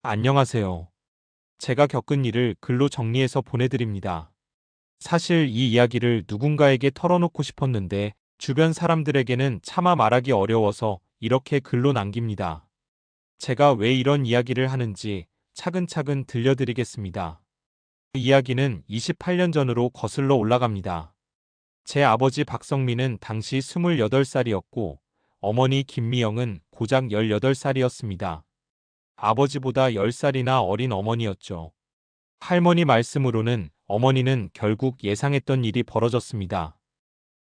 안녕하세요. 제가 겪은 일을 글로 정리해서 보내드립니다. 사실 이 이야기를 누군가에게 털어놓고 싶었는데 주변 사람들에게는 차마 말하기 어려워서 이렇게 글로 남깁니다. 제가 왜 이런 이야기를 하는지 차근차근 들려드리겠습니다. 그 이야기는 28년 전으로 거슬러 올라갑니다. 제 아버지 박성민은 당시 28살이었고 어머니 김미영은 고작 18살이었습니다. 아버지보다 10살이나 어린 어머니였죠. 할머니 말씀으로는 어머니는 결국 예상했던 일이 벌어졌습니다.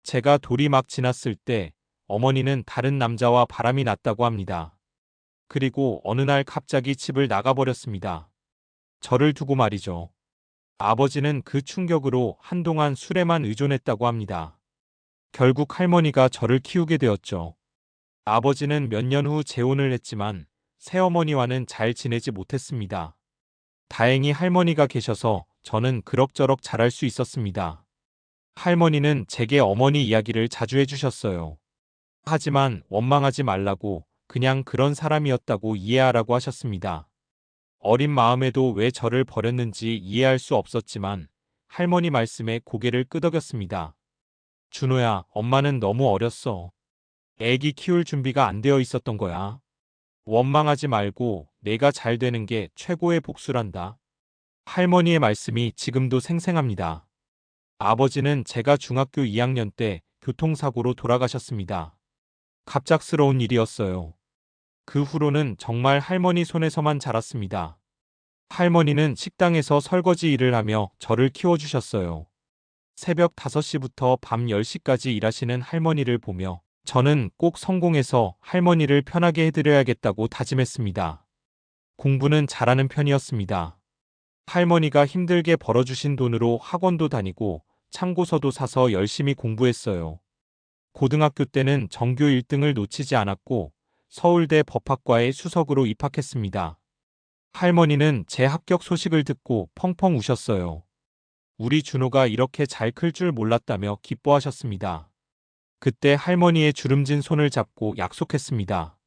제가 돌이 막 지났을 때 어머니는 다른 남자와 바람이 났다고 합니다. 그리고 어느 날 갑자기 집을 나가버렸습니다. 저를 두고 말이죠. 아버지는 그 충격으로 한동안 술에만 의존했다고 합니다. 결국 할머니가 저를 키우게 되었죠. 아버지는 몇 년 후 재혼을 했지만 새어머니와는 잘 지내지 못했습니다. 다행히 할머니가 계셔서 저는 그럭저럭 잘할 수 있었습니다. 할머니는 제게 어머니 이야기를 자주 해주셨어요. 하지만 원망하지 말라고 그냥 그런 사람이었다고 이해하라고 하셨습니다. 어린 마음에도 왜 저를 버렸는지 이해할 수 없었지만 할머니 말씀에 고개를 끄덕였습니다. 준호야, 엄마는 너무 어렸어. 애기 키울 준비가 안 되어 있었던 거야. 원망하지 말고 내가 잘 되는 게 최고의 복수란다. 할머니의 말씀이 지금도 생생합니다. 아버지는 제가 중학교 2학년 때 교통사고로 돌아가셨습니다. 갑작스러운 일이었어요. 그 후로는 정말 할머니 손에서만 자랐습니다. 할머니는 식당에서 설거지 일을 하며 저를 키워주셨어요. 새벽 5시부터 밤 10시까지 일하시는 할머니를 보며 저는 꼭 성공해서 할머니를 편하게 해드려야겠다고 다짐했습니다. 공부는 잘하는 편이었습니다. 할머니가 힘들게 벌어주신 돈으로 학원도 다니고 참고서도 사서 열심히 공부했어요. 고등학교 때는 전교 1등을 놓치지 않았고 서울대 법학과에 수석으로 입학했습니다. 할머니는 제 합격 소식을 듣고 펑펑 우셨어요. 우리 준호가 이렇게 잘 클 줄 몰랐다며 기뻐하셨습니다. 그때 할머니의 주름진 손을 잡고 약속했습니다.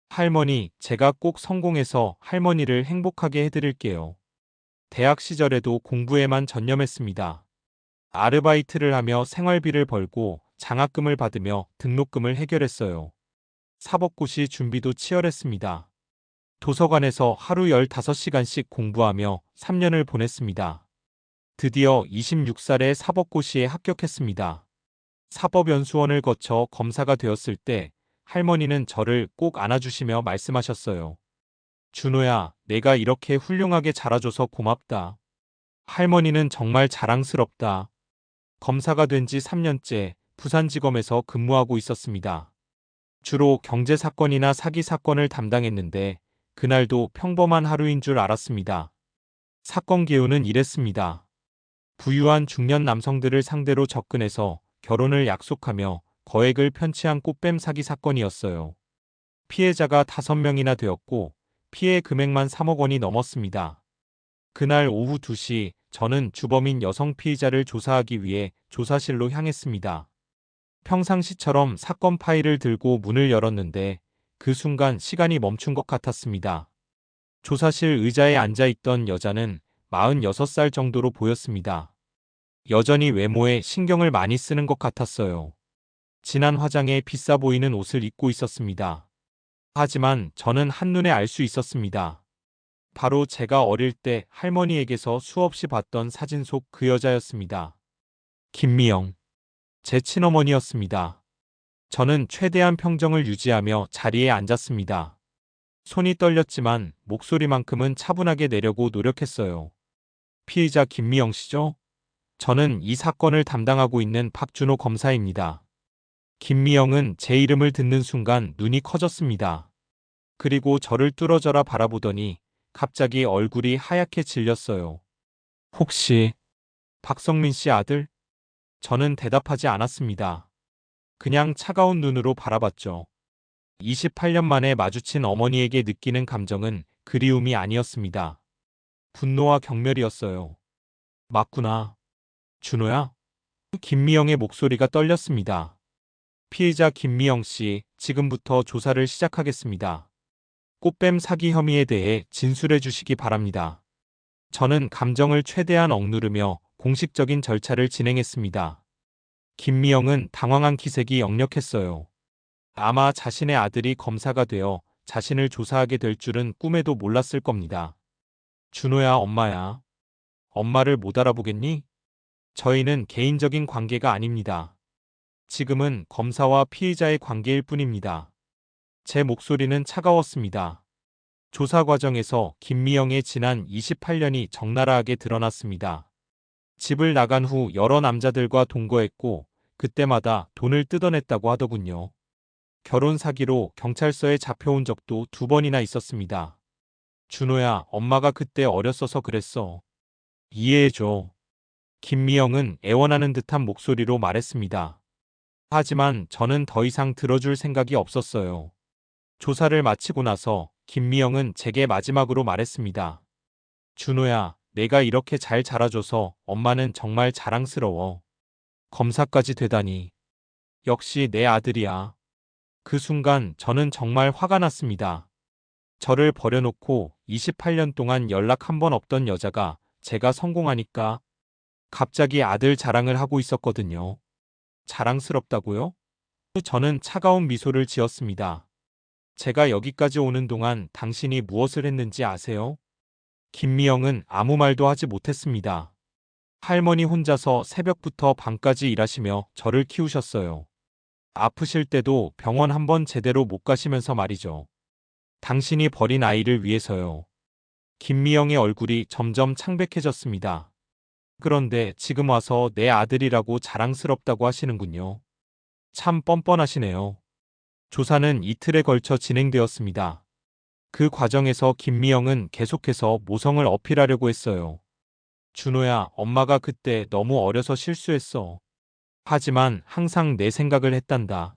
할머니, 제가 꼭 성공해서 할머니를 행복하게 해드릴게요. 대학 시절에도 공부에만 전념했습니다. 아르바이트를 하며 생활비를 벌고 장학금을 받으며 등록금을 해결했어요. 사법고시 준비도 치열했습니다. 도서관에서 하루 15시간씩 공부하며 3년을 보냈습니다. 드디어 26살에 사법고시에 합격했습니다. 사법연수원을 거쳐 검사가 되었을 때 할머니는 저를 꼭 안아주시며 말씀하셨어요. 준호야, 내가 이렇게 훌륭하게 자라줘서 고맙다. 할머니는 정말 자랑스럽다. 검사가 된 지 3년째 부산지검에서 근무하고 있었습니다. 주로 경제사건이나 사기사건을 담당했는데 그날도 평범한 하루인 줄 알았습니다. 사건 개요는 이랬습니다. 부유한 중년 남성들을 상대로 접근해서 결혼을 약속하며 거액을 편취한 꽃뱀 사기 사건이었어요. 피해자가 5명이나 되었고 피해 금액만 3억 원이 넘었습니다. 그날 오후 2시 저는 주범인 여성 피의자를 조사하기 위해 조사실로 향했습니다. 평상시처럼 사건 파일을 들고 문을 열었는데 그 순간 시간이 멈춘 것 같았습니다. 조사실 의자에 앉아있던 여자는 46살 정도로 보였습니다. 여전히 외모에 신경을 많이 쓰는 것 같았어요. 진한 화장에 비싸 보이는 옷을 입고 있었습니다. 하지만 저는 한눈에 알 수 있었습니다. 바로 제가 어릴 때 할머니에게서 수없이 봤던 사진 속 그 여자였습니다. 김미영. 제 친어머니였습니다. 저는 최대한 평정을 유지하며 자리에 앉았습니다. 손이 떨렸지만 목소리만큼은 차분하게 내려고 노력했어요. 피의자 김미영 씨죠? 저는 이 사건을 담당하고 있는 박준호 검사입니다. 김미영은 제 이름을 듣는 순간 눈이 커졌습니다. 그리고 저를 뚫어져라 바라보더니 갑자기 얼굴이 하얗게 질렸어요. 혹시 박성민 씨 아들? 저는 대답하지 않았습니다. 그냥 차가운 눈으로 바라봤죠. 28년 만에 마주친 어머니에게 느끼는 감정은 그리움이 아니었습니다. 분노와 경멸이었어요. 맞구나. 준호야? 김미영의 목소리가 떨렸습니다. 피해자 김미영 씨, 지금부터 조사를 시작하겠습니다. 꽃뱀 사기 혐의에 대해 진술해 주시기 바랍니다. 저는 감정을 최대한 억누르며 공식적인 절차를 진행했습니다. 김미영은 당황한 기색이 역력했어요. 아마 자신의 아들이 검사가 되어 자신을 조사하게 될 줄은 꿈에도 몰랐을 겁니다. 준호야, 엄마야. 엄마를 못 알아보겠니? 저희는 개인적인 관계가 아닙니다. 지금은 검사와 피의자의 관계일 뿐입니다. 제 목소리는 차가웠습니다. 조사 과정에서 김미영의 지난 28년이 적나라하게 드러났습니다. 집을 나간 후 여러 남자들과 동거했고 그때마다 돈을 뜯어냈다고 하더군요. 결혼 사기로 경찰서에 잡혀온 적도 2번이나 있었습니다. 준호야, 엄마가 그때 어렸어서 그랬어. 이해해줘. 김미영은 애원하는 듯한 목소리로 말했습니다. 하지만 저는 더 이상 들어줄 생각이 없었어요. 조사를 마치고 나서 김미영은 제게 마지막으로 말했습니다. 준호야, 내가 이렇게 잘 자라줘서 엄마는 정말 자랑스러워. 검사까지 되다니. 역시 내 아들이야. 그 순간 저는 정말 화가 났습니다. 저를 버려놓고 28년 동안 연락 한 번 없던 여자가 제가 성공하니까 갑자기 아들 자랑을 하고 있었거든요. 자랑스럽다고요? 저는 차가운 미소를 지었습니다. 제가 여기까지 오는 동안 당신이 무엇을 했는지 아세요? 김미영은 아무 말도 하지 못했습니다. 할머니 혼자서 새벽부터 밤까지 일하시며 저를 키우셨어요. 아프실 때도 병원 한번 제대로 못 가시면서 말이죠. 당신이 버린 아이를 위해서요. 김미영의 얼굴이 점점 창백해졌습니다. 그런데 지금 와서 내 아들이라고 자랑스럽다고 하시는군요. 참 뻔뻔하시네요. 조사는 이틀에 걸쳐 진행되었습니다. 그 과정에서 김미영은 계속해서 모성을 어필하려고 했어요. 준호야, 엄마가 그때 너무 어려서 실수했어. 하지만 항상 내 생각을 했단다.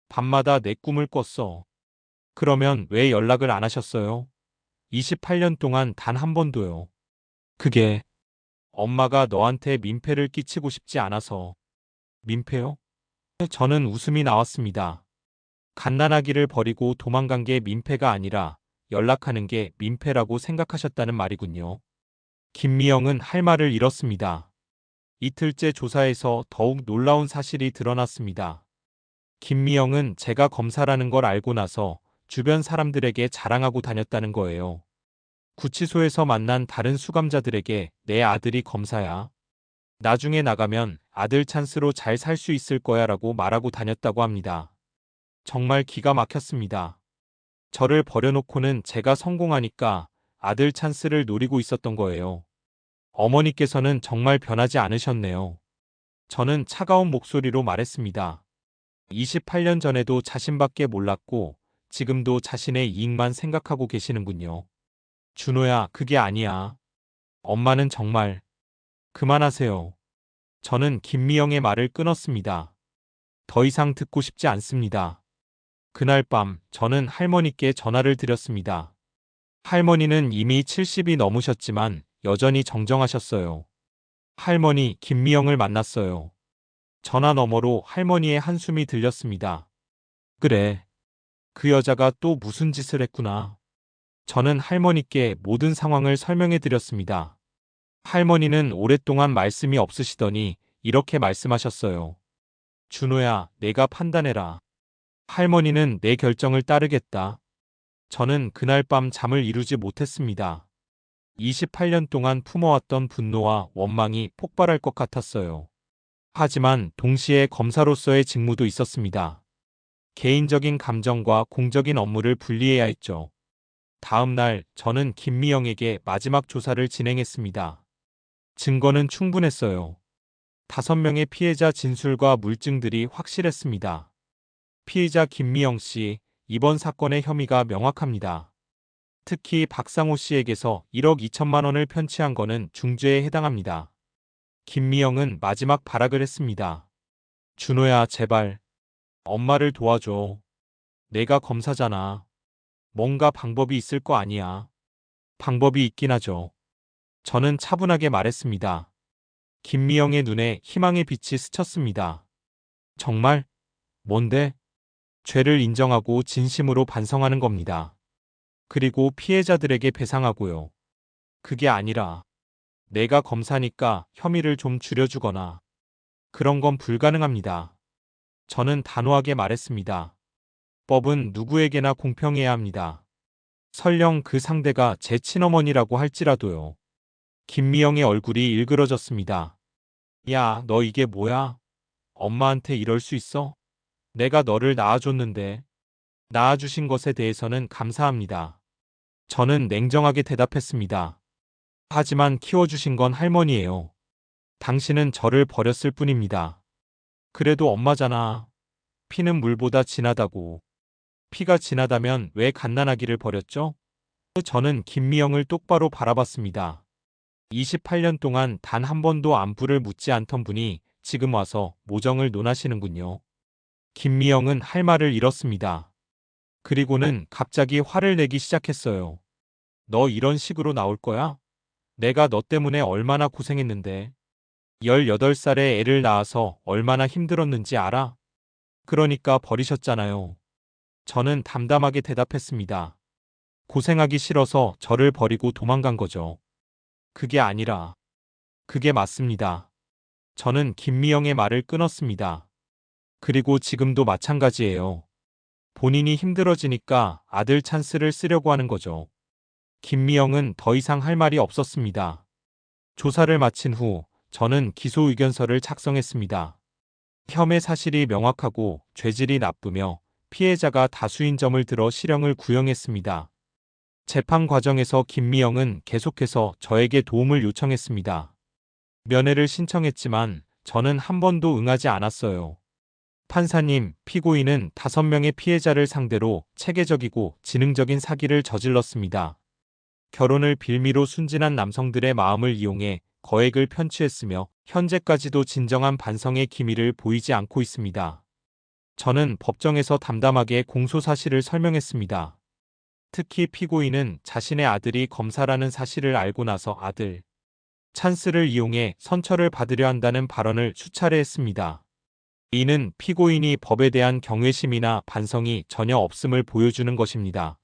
밤마다 내 꿈을 꿨어. 그러면 왜 연락을 안 하셨어요? 28년 동안 단 한 번도요. 그게 엄마가 너한테 민폐를 끼치고 싶지 않아서. 민폐요? 저는 웃음이 나왔습니다. 갓난아기를 버리고 도망간 게 민폐가 아니라 연락하는 게 민폐라고 생각하셨다는 말이군요. 김미영은 할 말을 잃었습니다. 이틀째 조사에서 더욱 놀라운 사실이 드러났습니다. 김미영은 제가 검사라는 걸 알고 나서 주변 사람들에게 자랑하고 다녔다는 거예요. 구치소에서 만난 다른 수감자들에게 내 아들이 검사야. 나중에 나가면 아들 찬스로 잘 살 수 있을 거야 라고 말하고 다녔다고 합니다. 정말 기가 막혔습니다. 저를 버려놓고는 제가 성공하니까 아들 찬스를 노리고 있었던 거예요. 어머니께서는 정말 변하지 않으셨네요. 저는 차가운 목소리로 말했습니다. 28년 전에도 자신밖에 몰랐고 지금도 자신의 이익만 생각하고 계시는군요. 준호야, 그게 아니야. 엄마는 정말. 그만하세요. 저는 김미영의 말을 끊었습니다. 더 이상 듣고 싶지 않습니다. 그날 밤 저는 할머니께 전화를 드렸습니다. 할머니는 이미 70이 넘으셨지만 여전히 정정하셨어요. 할머니, 김미영을 만났어요. 전화 너머로 할머니의 한숨이 들렸습니다. 그래. 그 여자가 또 무슨 짓을 했구나. 저는 할머니께 모든 상황을 설명해 드렸습니다. 할머니는 오랫동안 말씀이 없으시더니 이렇게 말씀하셨어요. 준호야, 내가 판단해라. 할머니는 내 결정을 따르겠다. 저는 그날 밤 잠을 이루지 못했습니다. 28년 동안 품어왔던 분노와 원망이 폭발할 것 같았어요. 하지만 동시에 검사로서의 직무도 있었습니다. 개인적인 감정과 공적인 업무를 분리해야 했죠. 다음 날 저는 김미영에게 마지막 조사를 진행했습니다. 증거는 충분했어요. 5명의 피해자 진술과 물증들이 확실했습니다. 피의자 김미영 씨, 이번 사건의 혐의가 명확합니다. 특히 박상호 씨에게서 1억 2천만 원을 편취한 거는 중죄에 해당합니다. 김미영은 마지막 발악을 했습니다. 준호야, 제발. 엄마를 도와줘. 내가 검사잖아. 뭔가 방법이 있을 거 아니야. 방법이 있긴 하죠. 저는 차분하게 말했습니다. 김미영의 눈에 희망의 빛이 스쳤습니다. 정말? 뭔데? 죄를 인정하고 진심으로 반성하는 겁니다. 그리고 피해자들에게 배상하고요. 그게 아니라 내가 검사니까 혐의를 좀 줄여주거나 그런 건 불가능합니다. 저는 단호하게 말했습니다. 법은 누구에게나 공평해야 합니다. 설령 그 상대가 제 친어머니라고 할지라도요. 김미영의 얼굴이 일그러졌습니다. 야, 너 이게 뭐야? 엄마한테 이럴 수 있어? 내가 너를 낳아줬는데. 낳아주신 것에 대해서는 감사합니다. 저는 냉정하게 대답했습니다. 하지만 키워주신 건 할머니예요. 당신은 저를 버렸을 뿐입니다. 그래도 엄마잖아. 피는 물보다 진하다고. 피가 진하다면 왜 갓난아기를 버렸죠? 저는 김미영을 똑바로 바라봤습니다. 28년 동안 단 한 번도 안부를 묻지 않던 분이 지금 와서 모정을 논하시는군요. 김미영은 할 말을 잃었습니다. 그리고는 갑자기 화를 내기 시작했어요. 너 이런 식으로 나올 거야? 내가 너 때문에 얼마나 고생했는데. 18살에 애를 낳아서 얼마나 힘들었는지 알아? 그러니까 버리셨잖아요. 저는 담담하게 대답했습니다. 고생하기 싫어서 저를 버리고 도망간 거죠. 그게 아니라, 그게 맞습니다. 저는 김미영의 말을 끊었습니다. 그리고 지금도 마찬가지예요. 본인이 힘들어지니까 아들 찬스를 쓰려고 하는 거죠. 김미영은 더 이상 할 말이 없었습니다. 조사를 마친 후 저는 기소 의견서를 작성했습니다. 혐의 사실이 명확하고 죄질이 나쁘며 피해자가 다수인 점을 들어 실형을 구형했습니다. 재판 과정에서 김미영은 계속해서 저에게 도움을 요청했습니다. 면회를 신청했지만 저는 한 번도 응하지 않았어요. 판사님, 피고인은 5명의 피해자를 상대로 체계적이고 지능적인 사기를 저질렀습니다. 결혼을 빌미로 순진한 남성들의 마음을 이용해 거액을 편취했으며 현재까지도 진정한 반성의 기미를 보이지 않고 있습니다. 저는 법정에서 담담하게 공소 사실을 설명했습니다. 특히 피고인은 자신의 아들이 검사라는 사실을 알고 나서 아들 찬스를 이용해 선처를 받으려 한다는 발언을 수차례 했습니다. 이는 피고인이 법에 대한 경외심이나 반성이 전혀 없음을 보여주는 것입니다.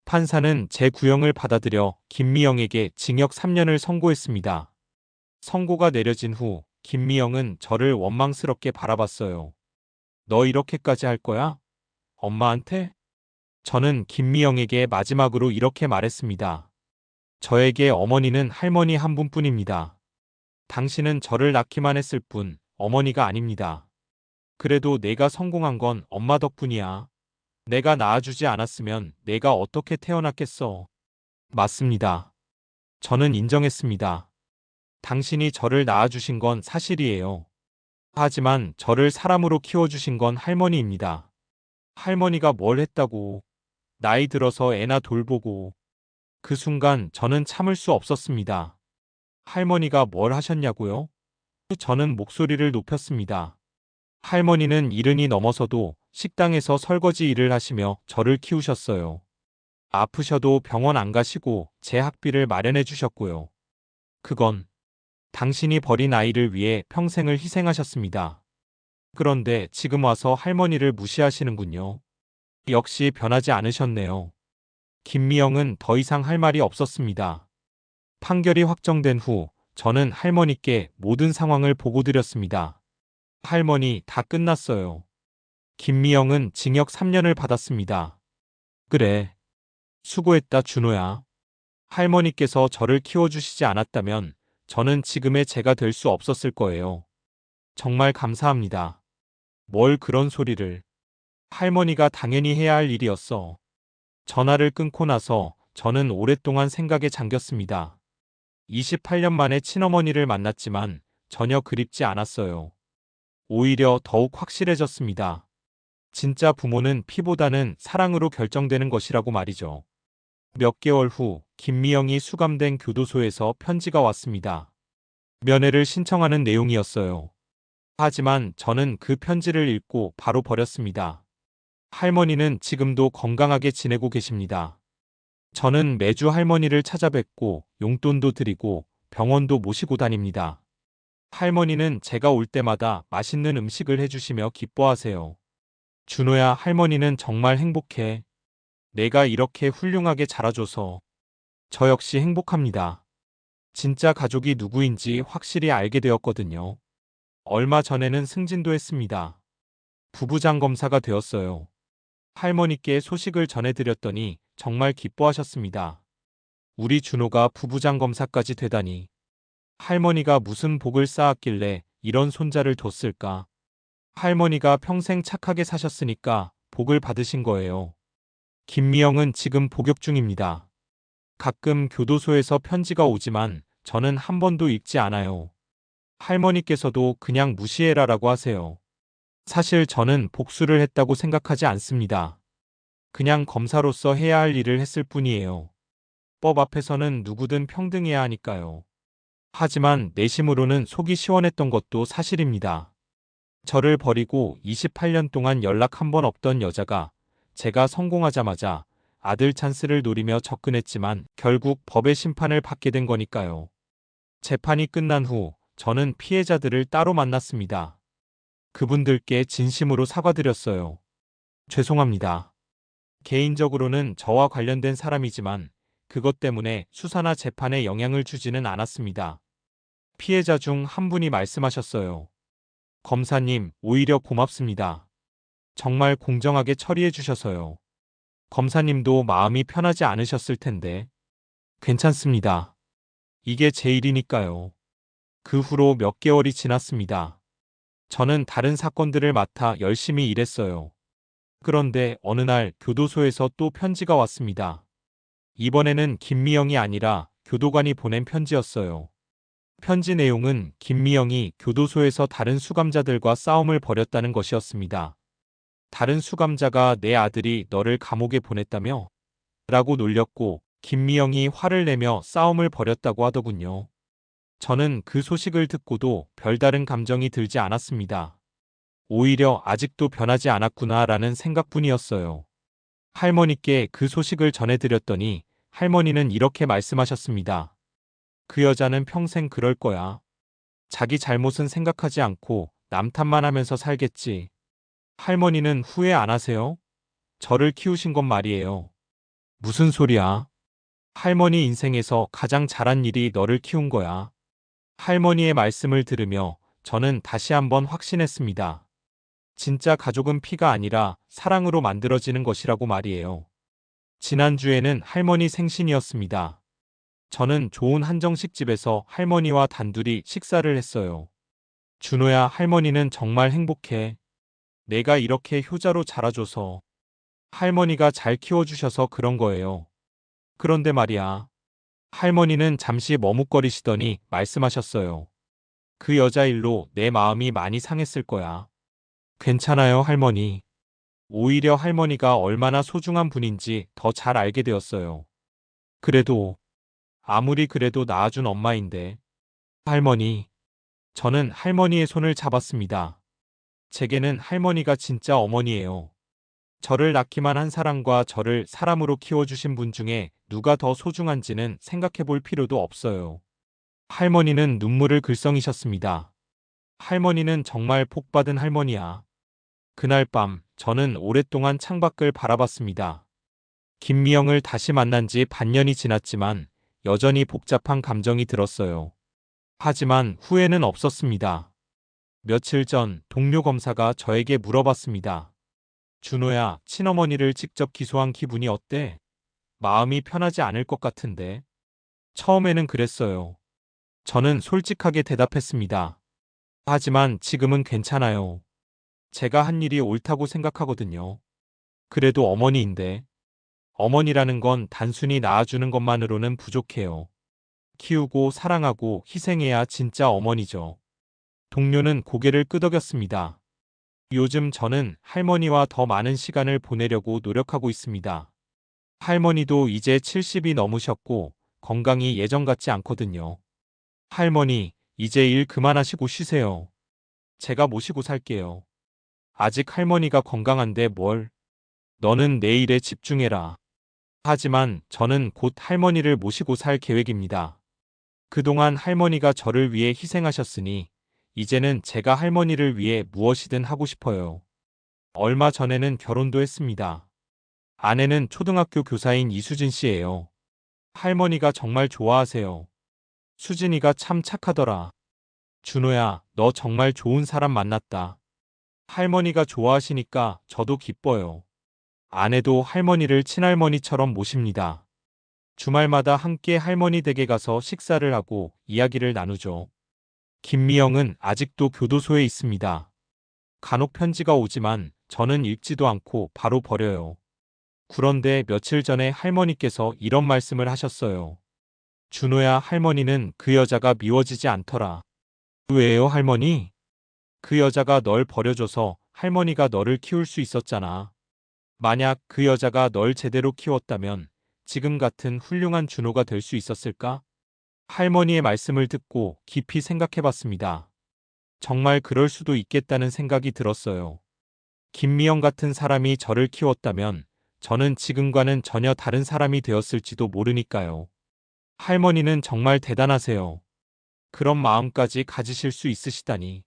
판사는 제 구형을 받아들여 김미영에게 징역 3년을 선고했습니다. 선고가 내려진 후 김미영은 저를 원망스럽게 바라봤어요. 너 이렇게까지 할 거야? 엄마한테? 저는 김미영에게 마지막으로 이렇게 말했습니다. 저에게 어머니는 할머니 한 분뿐입니다. 당신은 저를 낳기만 했을 뿐 어머니가 아닙니다. 그래도 내가 성공한 건 엄마 덕분이야. 내가 낳아주지 않았으면 내가 어떻게 태어났겠어. 맞습니다. 저는 인정했습니다. 당신이 저를 낳아주신 건 사실이에요. 하지만 저를 사람으로 키워주신 건 할머니입니다. 할머니가 뭘 했다고. 나이 들어서 애나 돌보고. 그 순간 저는 참을 수 없었습니다. 할머니가 뭘 하셨냐고요? 저는 목소리를 높였습니다. 할머니는 70이 넘어서도 식당에서 설거지 일을 하시며 저를 키우셨어요. 아프셔도 병원 안 가시고 제 학비를 마련해 주셨고요. 그건 당신이 버린 아이를 위해 평생을 희생하셨습니다. 그런데 지금 와서 할머니를 무시하시는군요. 역시 변하지 않으셨네요. 김미영은 더 이상 할 말이 없었습니다. 판결이 확정된 후 저는 할머니께 모든 상황을 보고드렸습니다. 할머니, 다 끝났어요. 김미영은 징역 3년을 받았습니다. 그래. 수고했다, 준호야. 할머니께서 저를 키워주시지 않았다면 저는 지금의 제가 될 수 없었을 거예요. 정말 감사합니다. 뭘 그런 소리를. 할머니가 당연히 해야 할 일이었어. 전화를 끊고 나서 저는 오랫동안 생각에 잠겼습니다. 28년 만에 친어머니를 만났지만 전혀 그립지 않았어요. 오히려 더욱 확실해졌습니다. 진짜 부모는 피보다는 사랑으로 결정되는 것이라고 말이죠. 몇 개월 후 김미영이 수감된 교도소에서 편지가 왔습니다. 면회를 신청하는 내용이었어요. 하지만 저는 그 편지를 읽고 바로 버렸습니다. 할머니는 지금도 건강하게 지내고 계십니다. 저는 매주 할머니를 찾아뵙고 용돈도 드리고 병원도 모시고 다닙니다. 할머니는 제가 올 때마다 맛있는 음식을 해주시며 기뻐하세요. 준호야, 할머니는 정말 행복해. 내가 이렇게 훌륭하게 자라줘서 저 역시 행복합니다. 진짜 가족이 누구인지 확실히 알게 되었거든요. 얼마 전에는 승진도 했습니다. 부부장 검사가 되었어요. 할머니께 소식을 전해드렸더니 정말 기뻐하셨습니다. 우리 준호가 부부장 검사까지 되다니. 할머니가 무슨 복을 쌓았길래 이런 손자를 뒀을까? 할머니가 평생 착하게 사셨으니까 복을 받으신 거예요. 김미영은 지금 복역 중입니다. 가끔 교도소에서 편지가 오지만 저는 한 번도 읽지 않아요. 할머니께서도 그냥 무시해라라고 하세요. 사실 저는 복수를 했다고 생각하지 않습니다. 그냥 검사로서 해야 할 일을 했을 뿐이에요. 법 앞에서는 누구든 평등해야 하니까요. 하지만 내심으로는 속이 시원했던 것도 사실입니다. 저를 버리고 28년 동안 연락 한 번 없던 여자가 제가 성공하자마자 아들 찬스를 노리며 접근했지만 결국 법의 심판을 받게 된 거니까요. 재판이 끝난 후 저는 피해자들을 따로 만났습니다. 그분들께 진심으로 사과드렸어요. 죄송합니다. 개인적으로는 저와 관련된 사람이지만 그것 때문에 수사나 재판에 영향을 주지는 않았습니다. 피해자 중 한 분이 말씀하셨어요. 검사님, 오히려 고맙습니다. 정말 공정하게 처리해 주셔서요. 검사님도 마음이 편하지 않으셨을 텐데. 괜찮습니다. 이게 제 일이니까요. 그 후로 몇 개월이 지났습니다. 저는 다른 사건들을 맡아 열심히 일했어요. 그런데 어느 날 교도소에서 또 편지가 왔습니다. 이번에는 김미영이 아니라 교도관이 보낸 편지였어요. 편지 내용은 김미영이 교도소에서 다른 수감자들과 싸움을 벌였다는 것이었습니다. 다른 수감자가 내 아들이 너를 감옥에 보냈다며? 라고 놀렸고 김미영이 화를 내며 싸움을 벌였다고 하더군요. 저는 그 소식을 듣고도 별다른 감정이 들지 않았습니다. 오히려 아직도 변하지 않았구나라는 생각뿐이었어요. 할머니께 그 소식을 전해드렸더니 할머니는 이렇게 말씀하셨습니다. 그 여자는 평생 그럴 거야. 자기 잘못은 생각하지 않고 남 탓만 하면서 살겠지. 할머니는 후회 안 하세요? 저를 키우신 건 말이에요. 무슨 소리야? 할머니 인생에서 가장 잘한 일이 너를 키운 거야. 할머니의 말씀을 들으며 저는 다시 한번 확신했습니다. 진짜 가족은 피가 아니라 사랑으로 만들어지는 것이라고 말이에요. 지난주에는 할머니 생신이었습니다. 저는 좋은 한정식 집에서 할머니와 단둘이 식사를 했어요. 준호야, 할머니는 정말 행복해. 내가 이렇게 효자로 자라줘서 할머니가 잘 키워주셔서 그런 거예요. 그런데 말이야. 할머니는 잠시 머뭇거리시더니 말씀하셨어요. 그 여자 일로 내 마음이 많이 상했을 거야. 괜찮아요, 할머니. 오히려 할머니가 얼마나 소중한 분인지 더 잘 알게 되었어요. 그래도 아무리 그래도 낳아준 엄마인데. 할머니. 저는 할머니의 손을 잡았습니다. 제게는 할머니가 진짜 어머니예요. 저를 낳기만 한 사람과 저를 사람으로 키워주신 분 중에 누가 더 소중한지는 생각해 볼 필요도 없어요. 할머니는 눈물을 글썽이셨습니다. 할머니는 정말 복받은 할머니야. 그날 밤 저는 오랫동안 창밖을 바라봤습니다. 김미영을 다시 만난 지 반년이 지났지만 여전히 복잡한 감정이 들었어요. 하지만 후회는 없었습니다. 며칠 전 동료 검사가 저에게 물어봤습니다. 준호야, 친어머니를 직접 기소한 기분이 어때? 마음이 편하지 않을 것 같은데. 처음에는 그랬어요. 저는 솔직하게 대답했습니다. 하지만 지금은 괜찮아요. 제가 한 일이 옳다고 생각하거든요. 그래도 어머니인데. 어머니라는 건 단순히 낳아주는 것만으로는 부족해요. 키우고 사랑하고 희생해야 진짜 어머니죠. 동료는 고개를 끄덕였습니다. 요즘 저는 할머니와 더 많은 시간을 보내려고 노력하고 있습니다. 할머니도 이제 70이 넘으셨고 건강이 예전 같지 않거든요. 할머니, 이제 일 그만하시고 쉬세요. 제가 모시고 살게요. 아직 할머니가 건강한데 뭘. 너는 내 일에 집중해라. 하지만 저는 곧 할머니를 모시고 살 계획입니다. 그동안 할머니가 저를 위해 희생하셨으니 이제는 제가 할머니를 위해 무엇이든 하고 싶어요. 얼마 전에는 결혼도 했습니다. 아내는 초등학교 교사인 이수진 씨예요. 할머니가 정말 좋아하세요. 수진이가 참 착하더라. 준호야, 너 정말 좋은 사람 만났다. 할머니가 좋아하시니까 저도 기뻐요. 아내도 할머니를 친할머니처럼 모십니다. 주말마다 함께 할머니 댁에 가서 식사를 하고 이야기를 나누죠. 김미영은 아직도 교도소에 있습니다. 간혹 편지가 오지만 저는 읽지도 않고 바로 버려요. 그런데 며칠 전에 할머니께서 이런 말씀을 하셨어요. 준호야, 할머니는 그 여자가 미워지지 않더라. 왜요, 할머니? 그 여자가 널 버려줘서 할머니가 너를 키울 수 있었잖아. 만약 그 여자가 널 제대로 키웠다면 지금 같은 훌륭한 준호가 될 수 있었을까? 할머니의 말씀을 듣고 깊이 생각해 봤습니다. 정말 그럴 수도 있겠다는 생각이 들었어요. 김미영 같은 사람이 저를 키웠다면 저는 지금과는 전혀 다른 사람이 되었을지도 모르니까요. 할머니는 정말 대단하세요. 그런 마음까지 가지실 수 있으시다니.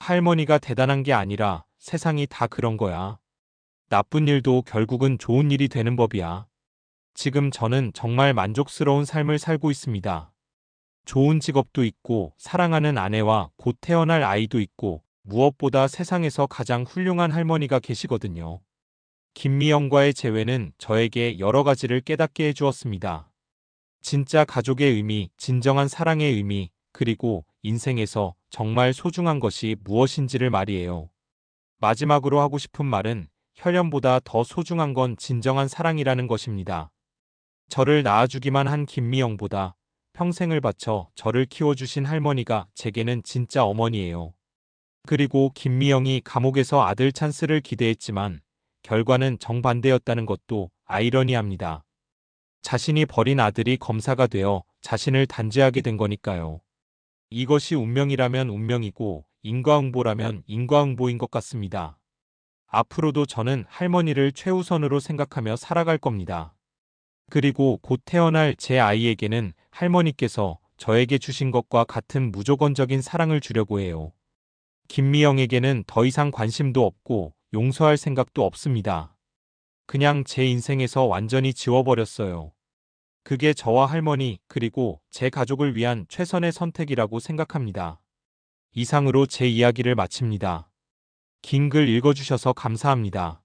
할머니가 대단한 게 아니라 세상이 다 그런 거야. 나쁜 일도 결국은 좋은 일이 되는 법이야. 지금 저는 정말 만족스러운 삶을 살고 있습니다. 좋은 직업도 있고 사랑하는 아내와 곧 태어날 아이도 있고 무엇보다 세상에서 가장 훌륭한 할머니가 계시거든요. 김미영과의 재회는 저에게 여러 가지를 깨닫게 해주었습니다. 진짜 가족의 의미, 진정한 사랑의 의미, 그리고 인생에서 정말 소중한 것이 무엇인지를 말이에요. 마지막으로 하고 싶은 말은 혈연보다 더 소중한 건 진정한 사랑이라는 것입니다. 저를 낳아주기만 한 김미영보다 평생을 바쳐 저를 키워주신 할머니가 제게는 진짜 어머니예요. 그리고 김미영이 감옥에서 아들 찬스를 기대했지만 결과는 정반대였다는 것도 아이러니합니다. 자신이 버린 아들이 검사가 되어 자신을 단죄하게 된 거니까요. 이것이 운명이라면 운명이고 인과응보라면 인과응보인 것 같습니다. 앞으로도 저는 할머니를 최우선으로 생각하며 살아갈 겁니다. 그리고 곧 태어날 제 아이에게는 할머니께서 저에게 주신 것과 같은 무조건적인 사랑을 주려고 해요. 김미영에게는 더 이상 관심도 없고 용서할 생각도 없습니다. 그냥 제 인생에서 완전히 지워버렸어요. 그게 저와 할머니 그리고 제 가족을 위한 최선의 선택이라고 생각합니다. 이상으로 제 이야기를 마칩니다. 긴 글 읽어주셔서 감사합니다.